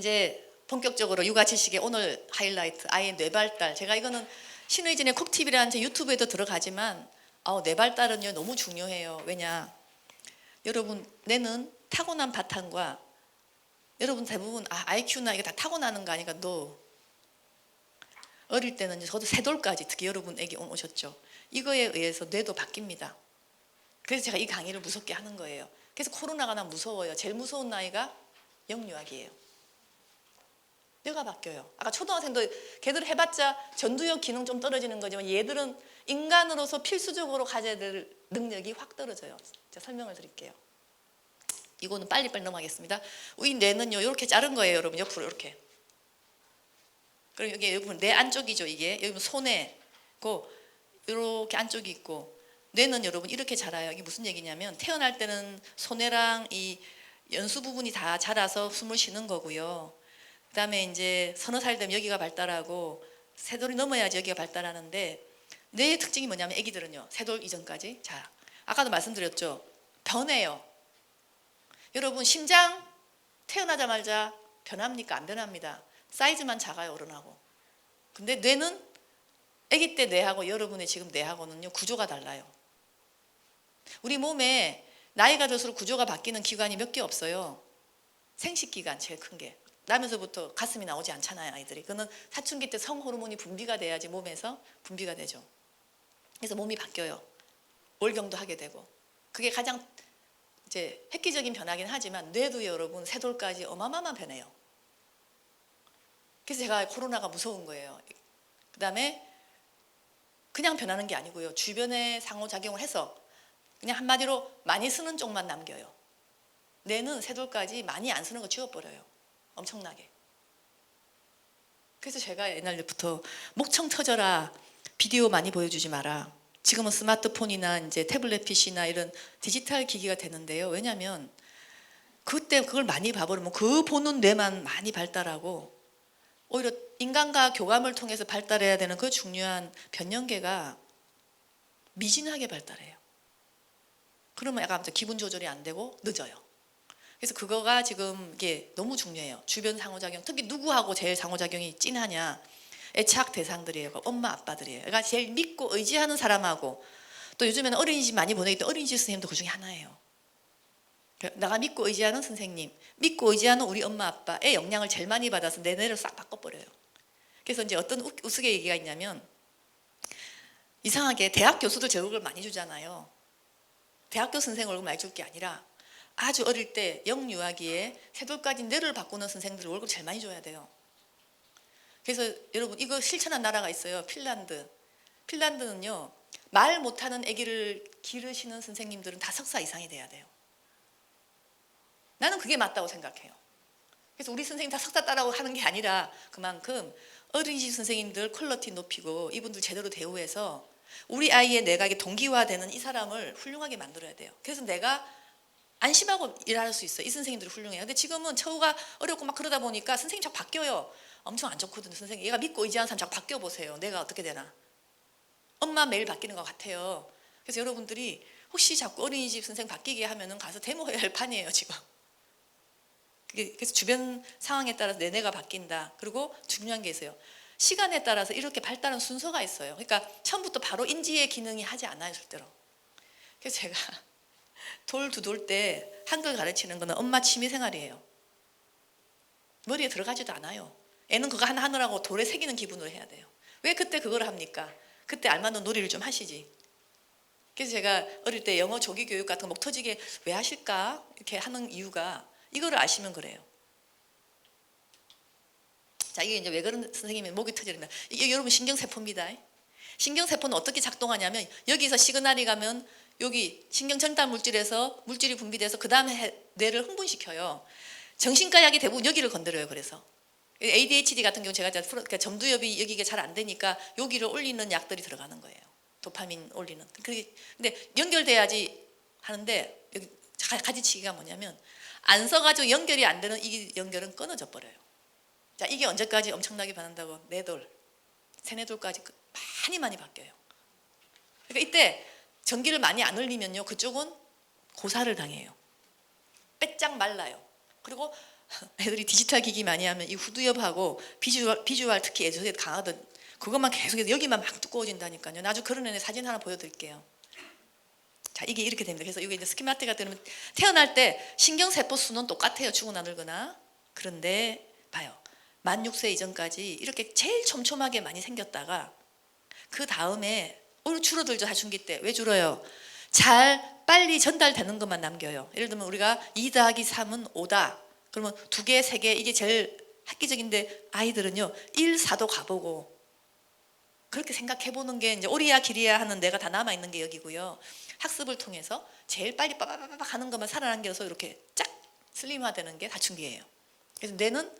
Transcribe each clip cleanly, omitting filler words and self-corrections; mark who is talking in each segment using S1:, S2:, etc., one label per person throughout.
S1: 이제 본격적으로 육아 지식의 오늘 하이라이트, 아이의 뇌발달. 제가 이거는 신의진의 콕TV라는 제 유튜브에도 들어가지만 뇌발달은요 너무 중요해요. 왜냐, 여러분 뇌는 타고난 바탕과 여러분 대부분 IQ나 이게 다 타고나는 거 아니까 어릴 때는 저도 세돌까지, 특히 여러분 애기 오셨죠. 이거에 의해서 뇌도 바뀝니다. 그래서 제가 이 강의를 무섭게 하는 거예요. 그래서 코로나가 난 무서워요. 제일 무서운 나이가 영유아기예요. 뇌가 바뀌어요. 아까 초등학생도 걔들 해봤자 전두엽 기능 좀 떨어지는 거지만 얘들은 인간으로서 필수적으로 가져야 될 능력이 확 떨어져요. 제가 설명을 드릴게요. 이거는 빨리빨리 넘어가겠습니다. 이 뇌는요 이렇게 자른 거예요. 여러분 옆으로 이렇게. 그리고 여기 여러분 뇌 안쪽이죠. 이게 여기 손에고 이렇게 안쪽이 있고, 뇌는 여러분 이렇게 자라요. 이게 무슨 얘기냐면 태어날 때는 소뇌랑 이 연수 부분이 다 자라서 숨을 쉬는 거고요. 그 다음에 이제 서너 살 되면 여기가 발달하고 세돌이 넘어야지 여기가 발달하는데, 뇌의 특징이 뭐냐면 애기들은요 세돌 이전까지, 자 아까도 말씀드렸죠, 변해요. 여러분 심장 태어나자마자 변합니까? 안 변합니다. 사이즈만 작아요, 어른하고. 근데 뇌는 아기 때 뇌하고 여러분의 지금 뇌하고는요 구조가 달라요. 우리 몸에 나이가 들수록 구조가 바뀌는 기관이 몇 개 없어요. 생식기관 제일 큰 게. 나면서부터 가슴이 나오지 않잖아요, 아이들이. 그거는 사춘기 때 성호르몬이 분비가 돼야지 몸에서 분비가 되죠. 그래서 몸이 바뀌어요. 월경도 하게 되고. 그게 가장 이제 획기적인 변화긴 하지만 뇌도 여러분 세돌까지 어마어마한 변해요. 그래서 제가 코로나가 무서운 거예요. 그 다음에 그냥 변하는 게 아니고요, 주변에 상호작용을 해서 그냥 한마디로 많이 쓰는 쪽만 남겨요. 뇌는 세돌까지 많이 안 쓰는 거 지워버려요. 엄청나게. 그래서 제가 옛날부터 목청 터져라, 비디오 많이 보여주지 마라. 지금은 스마트폰이나 이제 태블릿 PC나 이런 디지털 기기가 되는데요. 왜냐하면 그때 그걸 많이 봐버리면 그 보는 뇌만 많이 발달하고, 오히려 인간과 교감을 통해서 발달해야 되는 그 중요한 변연계가 미진하게 발달해요. 그러면 약간 기분 조절이 안 되고 늦어요. 그래서 그거가 지금 이게 너무 중요해요. 주변 상호작용, 특히 누구하고 제일 상호작용이 진하냐, 애착 대상들이에요. 엄마 아빠들이에요. 그러니까 제일 믿고 의지하는 사람하고, 또 요즘에는 어린이집 많이 보내기 때문에 어린이집 선생님도 그 중에 하나예요. 내가 믿고 의지하는 선생님, 믿고 의지하는 우리 엄마 아빠의 영향을 제일 많이 받아서 내 뇌를 싹 바꿔버려요. 그래서 이제 어떤 우스갯얘기가 있냐면, 이상하게 대학 교수들 제 월급을 많이 주잖아요. 대학교 선생 월급 많이 줄 게 아니라 아주 어릴 때 영유아기에 세돌까지 뇌를 바꾸는 선생들 월급 제일 많이 줘야 돼요. 그래서 여러분 이거 실천한 나라가 있어요. 핀란드. 핀란드는요 말 못하는 아기를 기르시는 선생님들은 다 석사 이상이 돼야 돼요. 나는 그게 맞다고 생각해요. 그래서 우리 선생님 다 석사 따라고 하는 게 아니라 그만큼 어린이집 선생님들 퀄리티 높이고 이분들 제대로 대우해서 우리 아이의 내각이 동기화되는 이 사람을 훌륭하게 만들어야 돼요. 그래서 내가 안심하고 일할 수 있어요. 이 선생님들이 훌륭해요. 근데 지금은 처우가 어렵고 막 그러다 보니까 선생님 자꾸 바뀌어요. 엄청 안 좋거든요. 선생님 얘가 믿고 의지하는 사람 자꾸 바뀌어 보세요. 내가 어떻게 되나. 엄마 매일 바뀌는 것 같아요. 그래서 여러분들이 혹시 자꾸 어린이집 선생 바뀌게 하면은 가서 데모해야 할 판이에요 지금. 그래서 주변 상황에 따라서 내 뇌가 바뀐다. 그리고 중요한 게 있어요. 시간에 따라서 이렇게 발달한 순서가 있어요. 그러니까 처음부터 바로 인지의 기능이 하지 않아요, 절대로. 그래서 제가 돌 두 돌 때 한글 가르치는 거는 엄마 취미 생활이에요. 머리에 들어가지도 않아요. 애는 그거 하나 하느라고 돌에 새기는 기분으로 해야 돼요. 왜 그때 그걸 합니까? 그때 알맞는 놀이를 좀 하시지. 그래서 제가 어릴 때 영어 조기 교육 같은 거 목 터지게 왜 하실까? 이렇게 하는 이유가 이거를 아시면 그래요. 자, 이게 이제 왜 그런 선생님이 목이 터지는가? 이게 여러분 신경세포입니다. 신경세포는 어떻게 작동하냐면 여기서 시그널이 가면 여기 신경전달 물질에서 물질이 분비돼서 그 다음에 뇌를 흥분시켜요. 정신과 약이 대부분 여기를 건드려요. 그래서 ADHD 같은 경우 제가 그러니까 전두엽이 여기가 잘 안 되니까 여기를 올리는 약들이 들어가는 거예요. 도파민 올리는. 근데 연결돼야지 하는데 여기 가지치기가 뭐냐면 안 써가지고 연결이 안 되는 이 연결은 끊어져 버려요. 자, 이게 언제까지 엄청나게 변한다고? 4돌, 3-4돌까지 많이 바뀌어요. 그러니까 이때 전기를 많이 안 흘리면요 그쪽은 고사를 당해요. 빼짝 말라요. 그리고 애들이 디지털 기기 많이 하면 이 후두엽하고 비주얼 특히 애들이 강하던 그것만 계속해서 여기만 막 두꺼워진다니까요. 나중에 그런 애네 사진 하나 보여드릴게요. 자, 이게 이렇게 됩니다. 그래서 이게 이제 스키마티가 되면 태어날 때 신경세포 수는 똑같아요. 죽거나 늙거나. 그런데 봐요. 만 6세 이전까지 이렇게 제일 촘촘하게 많이 생겼다가 그 다음에 오히려 줄어들죠. 사춘기 때. 왜 줄어요? 잘 빨리 전달되는 것만 남겨요. 예를 들면 우리가 2 더하기 3은 5다. 그러면 2개, 3개 이게 제일 획기적인데 아이들은요 1, 4도 가보고 그렇게 생각해보는 게 이제 오리야 길이야 하는 내가 다 남아있는 게 여기고요. 학습을 통해서 제일 빨리 빠바바박 하는 것만 살아남겨서 이렇게 쫙 슬림화되는 게 사춘기예요. 그래서 뇌는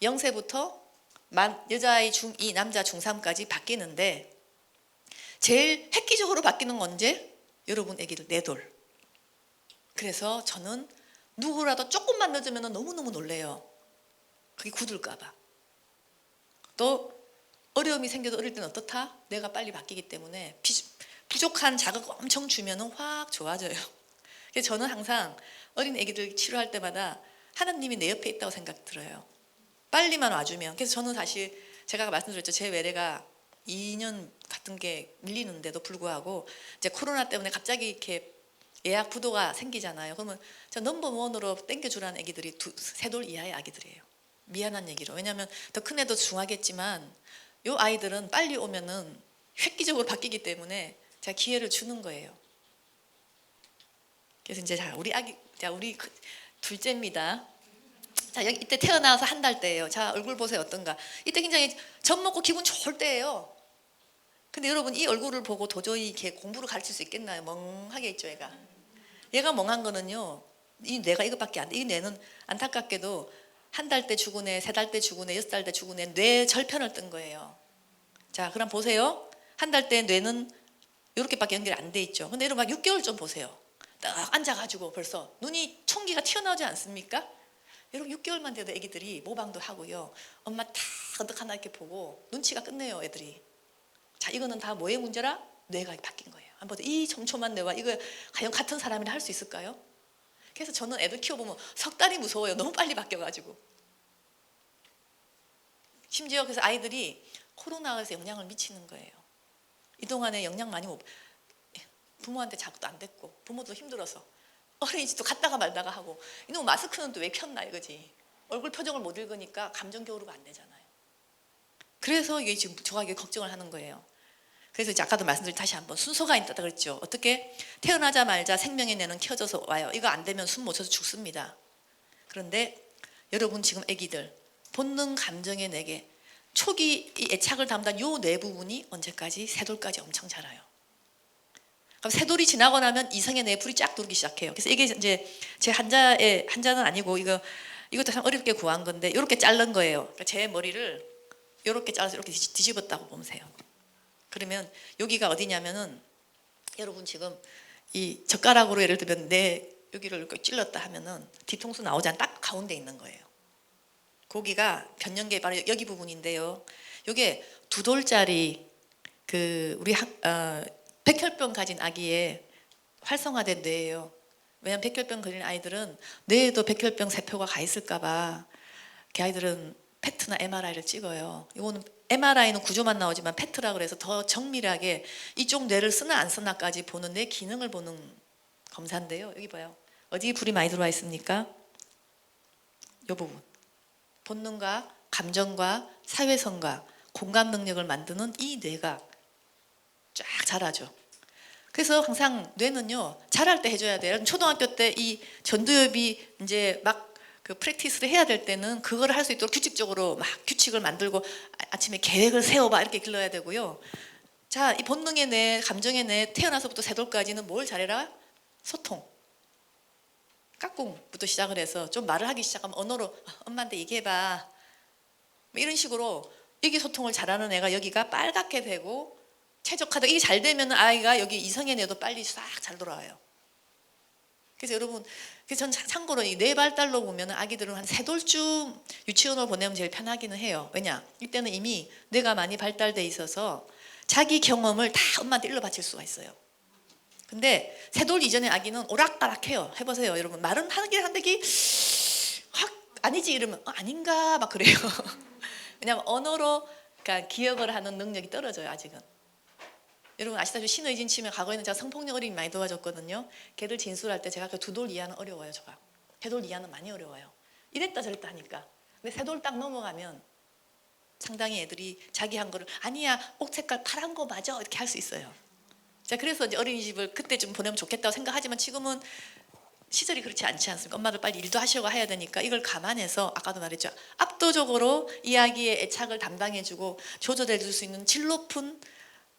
S1: 0세부터 여자아이 중2, 남자 중3까지 바뀌는데 제일 획기적으로 바뀌는 건 언제? 여러분 애기들 4돌. 그래서 저는 누구라도 조금만 늦으면 너무너무 놀래요. 그게 굳을까 봐. 또 어려움이 생겨도 어릴 때는 어떻다? 내가 빨리 바뀌기 때문에 부족한 자극 엄청 주면 확 좋아져요. 그래서 저는 항상 어린 애기들 치료할 때마다 하나님이 내 옆에 있다고 생각 들어요. 빨리만 와주면. 그래서 저는 사실 제가 말씀드렸죠. 제 외래가 2년 같은 게 밀리는데도 불구하고 이제 코로나 때문에 갑자기 이렇게 예약 부도가 생기잖아요. 그러면 저 넘버1으로 땡겨주라는 애기들이 3돌 이하의 아기들이에요. 미안한 얘기로. 왜냐하면 더 큰 애도 중하겠지만 요 아이들은 빨리 오면은 획기적으로 바뀌기 때문에 제가 기회를 주는 거예요. 그래서 이제 우리 둘째입니다. 자, 여기 이때 태어나서 한 달 때예요. 자, 얼굴 보세요. 어떤가? 이때 굉장히 젖 먹고 기분 좋을 때예요. 근데 여러분 이 얼굴을 보고 도저히 걔 공부를 가르칠 수 있겠나요? 멍하게 있죠, 얘가 멍한 거는요. 이 뇌가 이것밖에 안 돼. 이 뇌는 안타깝게도 1달 때 죽은 애, 3달 때 죽은 애, 6살 때 죽은 애 뇌 절편을 뜬 거예요. 자, 그럼 보세요. 1달 때 뇌는 이렇게밖에 연결이 안 돼 있죠. 근데 여러분 6개월 좀 보세요. 딱 앉아가지고 벌써 눈이 총기가 튀어나오지 않습니까? 여러분 6개월만 돼도 애기들이 모방도 하고요. 엄마 딱 어떡하나 이렇게 보고 눈치가 끝내요, 애들이. 자, 이거는 다 뭐의 문제라? 뇌가 바뀐 거예요. 한번 이 촘촘한 뇌와 이거 과연 같은 사람이라 할 수 있을까요? 그래서 저는 애들 키워보면 석 달이 무서워요. 너무 빨리 바뀌어가지고. 심지어 그래서 아이들이 코로나에서 영향을 미치는 거예요. 이동안에 영향 많이 못 부모한테 자극도 안 됐고 부모도 힘들어서 어린이집도 갔다가 말다가 하고 이놈 마스크는 또 왜 켰나 이거지. 얼굴 표정을 못 읽으니까 감정 교류가 안 되잖아요. 그래서 이게 지금 저가 이게 걱정을 하는 거예요. 그래서 이제 아까도 말씀드린 다시 한번 순서가 있다 그랬죠. 어떻게? 태어나자마자 생명의 뇌는 켜져서 와요. 이거 안 되면 숨 못 쉬어서 죽습니다. 그런데 여러분 지금 애기들 본능 감정의 뇌에 초기 이 애착을 담당 요 뇌 부분이 언제까지? 3돌까지 엄청 자라요. 그럼 3돌이 지나고 나면 이성의 뇌에 불이 쫙 들어오기 시작해요. 그래서 이게 이제 제 한자는 아니고 이것도 참 어렵게 구한 건데 이렇게 자른 거예요. 그러니까 제 머리를 이렇게 잘라서 이렇게 뒤집었다고 보세요. 그러면 여기가 어디냐면은 여러분 지금 이 젓가락으로 예를 들면 내 여기를 이렇게 찔렀다 하면은 뒤통수 나오지 않는 딱 가운데 있는 거예요. 거기가 변연계 바로 여기 부분인데요. 이게 2돌짜리 그 우리 백혈병 가진 아기의 활성화된 뇌예요. 왜냐하면 백혈병 걸린 아이들은 뇌에도 백혈병 세포가 가 있을까봐 그 아이들은 페트나 MRI를 찍어요. 이거는 MRI는 구조만 나오지만 페트라 그래서 더 정밀하게 이쪽 뇌를 쓰나 안 쓰나까지 보는 뇌 기능을 보는 검사인데요. 여기 봐요. 어디 불이 많이 들어와 있습니까? 이 부분. 본능과 감정과 사회성과 공감 능력을 만드는 이 뇌가 쫙 자라죠. 그래서 항상 뇌는요 자랄 때 해줘야 돼요. 초등학교 때 이 전두엽이 이제 막 그 프랙티스를 해야 될 때는 그거를 할 수 있도록 규칙적으로 막 규칙을 만들고 아침에 계획을 세워봐 이렇게 길러야 되고요. 자, 이 본능의 뇌, 감정의 뇌 태어나서부터 3돌까지는 뭘 잘해라? 소통. 까꿍부터 시작을 해서 좀 말을 하기 시작하면 언어로 엄마한테 얘기해봐. 이런 식으로 의기소통을 잘하는 애가 여기가 빨갛게 되고 최적화되고 이게 잘 되면 아이가 여기 이성의 뇌도 빨리 싹 잘 돌아와요. 그래서 여러분, 그래서 전 참고로 이 뇌 발달로 보면 아기들은 한 3돌쯤 유치원으로 보내면 제일 편하기는 해요. 왜냐? 이때는 이미 뇌가 많이 발달돼 있어서 자기 경험을 다 엄마한테 일러 바칠 수가 있어요. 근데 3돌 이전의 아기는 오락가락해요. 해보세요, 여러분. 말은 하긴 한데 확 아니지 이러면 아닌가 막 그래요. 왜냐하면 언어로 그러니까 기억을 하는 능력이 떨어져요 아직은. 여러분 아시다시피 신의진 치면 과거에는 제가 성폭력 어린이 많이 도와줬거든요. 걔들 진술할 때 제가 그 두 돌 이하는 어려워요. 제가 세 돌 이하는 많이 어려워요. 이랬다 저랬다 하니까. 근데 세 돌 딱 넘어가면 상당히 애들이 자기 한 거를 아니야 옷 색깔 파란 거 맞아 이렇게 할 수 있어요. 자 그래서 이제 어린이집을 그때 좀 보내면 좋겠다고 생각하지만 지금은 시절이 그렇지 않지 않습니까? 엄마들 빨리 일도 하시고 해야 되니까 이걸 감안해서 아까도 말했죠. 압도적으로 이야기의 애착을 담당해주고 조절해줄 수 있는 질 높은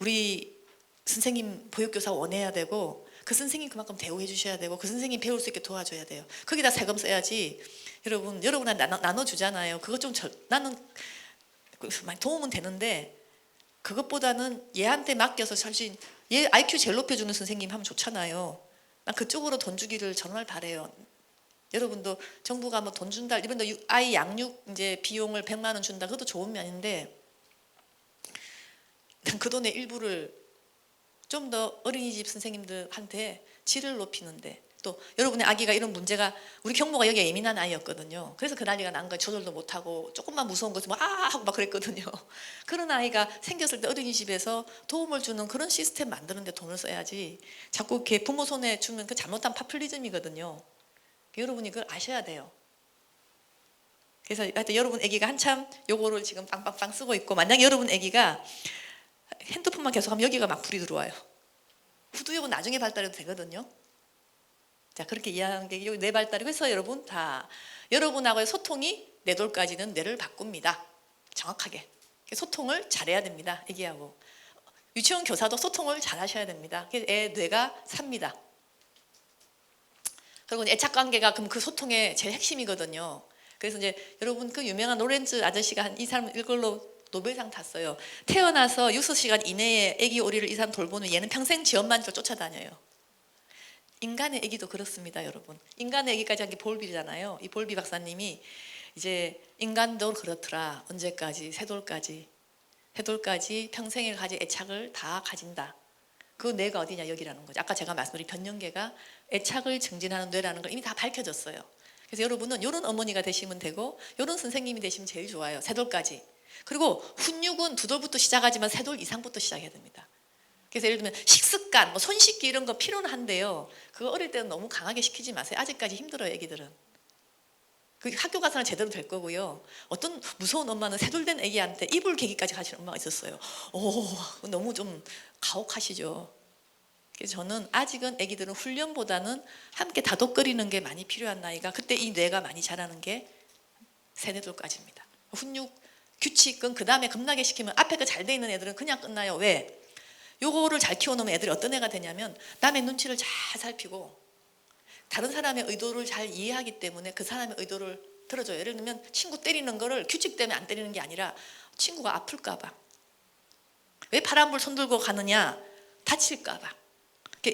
S1: 우리 선생님 보육교사 원해야 되고 그 선생님 그만큼 대우해 주셔야 되고 그 선생님 배울 수 있게 도와줘야 돼요. 거기다 세금 써야지. 여러분한테 나눠주잖아요. 그것 좀 나는 많이 도움은 되는데 그것보다는 얘한테 맡겨서 사실 얘 IQ 제일 높여주는 선생님 하면 좋잖아요. 난 그쪽으로 돈 주기를 정말 바래요. 여러분도 정부가 뭐 돈 준다 이런 데 아이 양육 이제 비용을 100만 원 준다 그것도 좋은 면인데 난 그 돈의 일부를 좀 더 어린이집 선생님들한테 질을 높이는데 또 여러분의 아기가 이런 문제가 우리 경모가 여기에 예민한 아이였거든요. 그래서 그 난리가 난 거예요. 조절도 못하고 조금만 무서운 것도 막 하고 막 그랬거든요. 그런 아이가 생겼을 때 어린이집에서 도움을 주는 그런 시스템 만드는 데 돈을 써야지 자꾸 이렇게 부모 손에 주면 그 잘못한 파퓰리즘이거든요. 여러분이 그걸 아셔야 돼요. 그래서 하여튼 여러분 아기가 한참 요거를 지금 빵빵빵 쓰고 있고 만약에 여러분 아기가 핸드폰만 계속하면 여기가 막 불이 들어와요. 후두역은 나중에 발달해도 되거든요. 자 그렇게 이해하는 게 뇌 발달이고 해서 여러분 다 여러분하고의 소통이 네 돌까지는 뇌를 바꿉니다. 정확하게 소통을 잘해야 됩니다. 애기하고 유치원 교사도 소통을 잘 하셔야 됩니다. 그래서 애 뇌가 삽니다. 그리고 애착 관계가 그럼 그 소통의 제일 핵심이거든요. 그래서 이제 여러분 그 유명한 로렌츠 아저씨가 한 이 사람 이걸로 노벨상 탔어요. 태어나서 6시간 이내에 아기 오리를 이 사람 돌보는 얘는 평생 지 엄마한테 쫓아다녀요. 인간의 아기도 그렇습니다, 여러분. 인간의 아기까지 한 게 볼비잖아요. 이 볼비 박사님이 이제 인간도 그렇더라. 언제까지? 세 돌까지 평생을 가진 애착을 다 가진다. 그 뇌가 어디냐 여기라는 거죠. 아까 제가 말씀드린 변연계가 애착을 증진하는 뇌라는 걸 이미 다 밝혀졌어요. 그래서 여러분은 이런 어머니가 되시면 되고 이런 선생님이 되시면 제일 좋아요. 세 돌까지. 그리고 훈육은 두 돌부터 시작하지만 세 돌 이상부터 시작해야 됩니다. 그래서 예를 들면 식습관, 뭐 손 씻기 이런 거 필요는 한데요. 그거 어릴 때는 너무 강하게 시키지 마세요. 아직까지 힘들어요, 애기들은. 그 학교 가서는 제대로 될 거고요. 어떤 무서운 엄마는 세돌된 애기한테 이불 개기까지 가시는 엄마가 있었어요. 오, 너무 좀 가혹하시죠. 그래서 저는 아직은 애기들은 훈련보다는 함께 다독거리는 게 많이 필요한 나이가 그때 이 뇌가 많이 자라는 게 세네 돌까지입니다. 훈육 규칙은 그 다음에 겁나게 시키면 앞에 그 잘 돼 있는 애들은 그냥 끝나요. 왜? 요거를 잘 키워놓으면 애들이 어떤 애가 되냐면 남의 눈치를 잘 살피고 다른 사람의 의도를 잘 이해하기 때문에 그 사람의 의도를 들어줘요. 예를 들면 친구 때리는 거를 규칙 때문에 안 때리는 게 아니라 친구가 아플까 봐. 왜 파란불 손들고 가느냐? 다칠까 봐.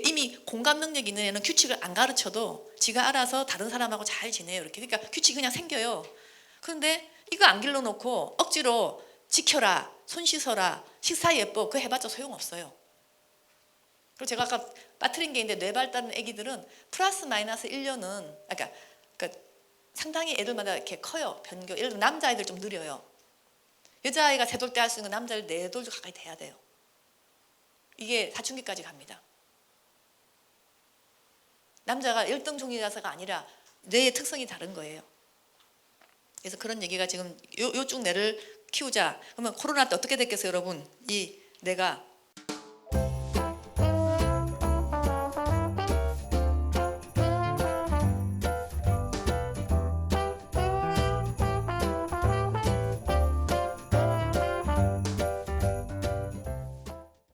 S1: 이미 공감 능력이 있는 애는 규칙을 안 가르쳐도 지가 알아서 다른 사람하고 잘 지내요. 이렇게. 그러니까 규칙이 그냥 생겨요. 그런데 이거 안 길러놓고 억지로 지켜라, 손 씻어라, 식사 예뻐 그거 해봤자 소용없어요. 그리고 제가 아까 빠뜨린 게 있는데 뇌 발달하는 애기들은 플러스 마이너스 1년은 그러니까 상당히 애들마다 이렇게 커요. 변교. 예를 들면 남자아이들 좀 느려요. 여자아이가 세 돌 때 할 수 있는 건 남자아이들 네 돌도 가까이 돼야 돼요. 이게 사춘기까지 갑니다. 남자가 열등종이라서가 아니라 뇌의 특성이 다른 거예요. 그래서 그런 얘기가 지금 요쪽 뇌를 키우자. 그러면 코로나 때 어떻게 됐겠어요, 여러분? 이 뇌가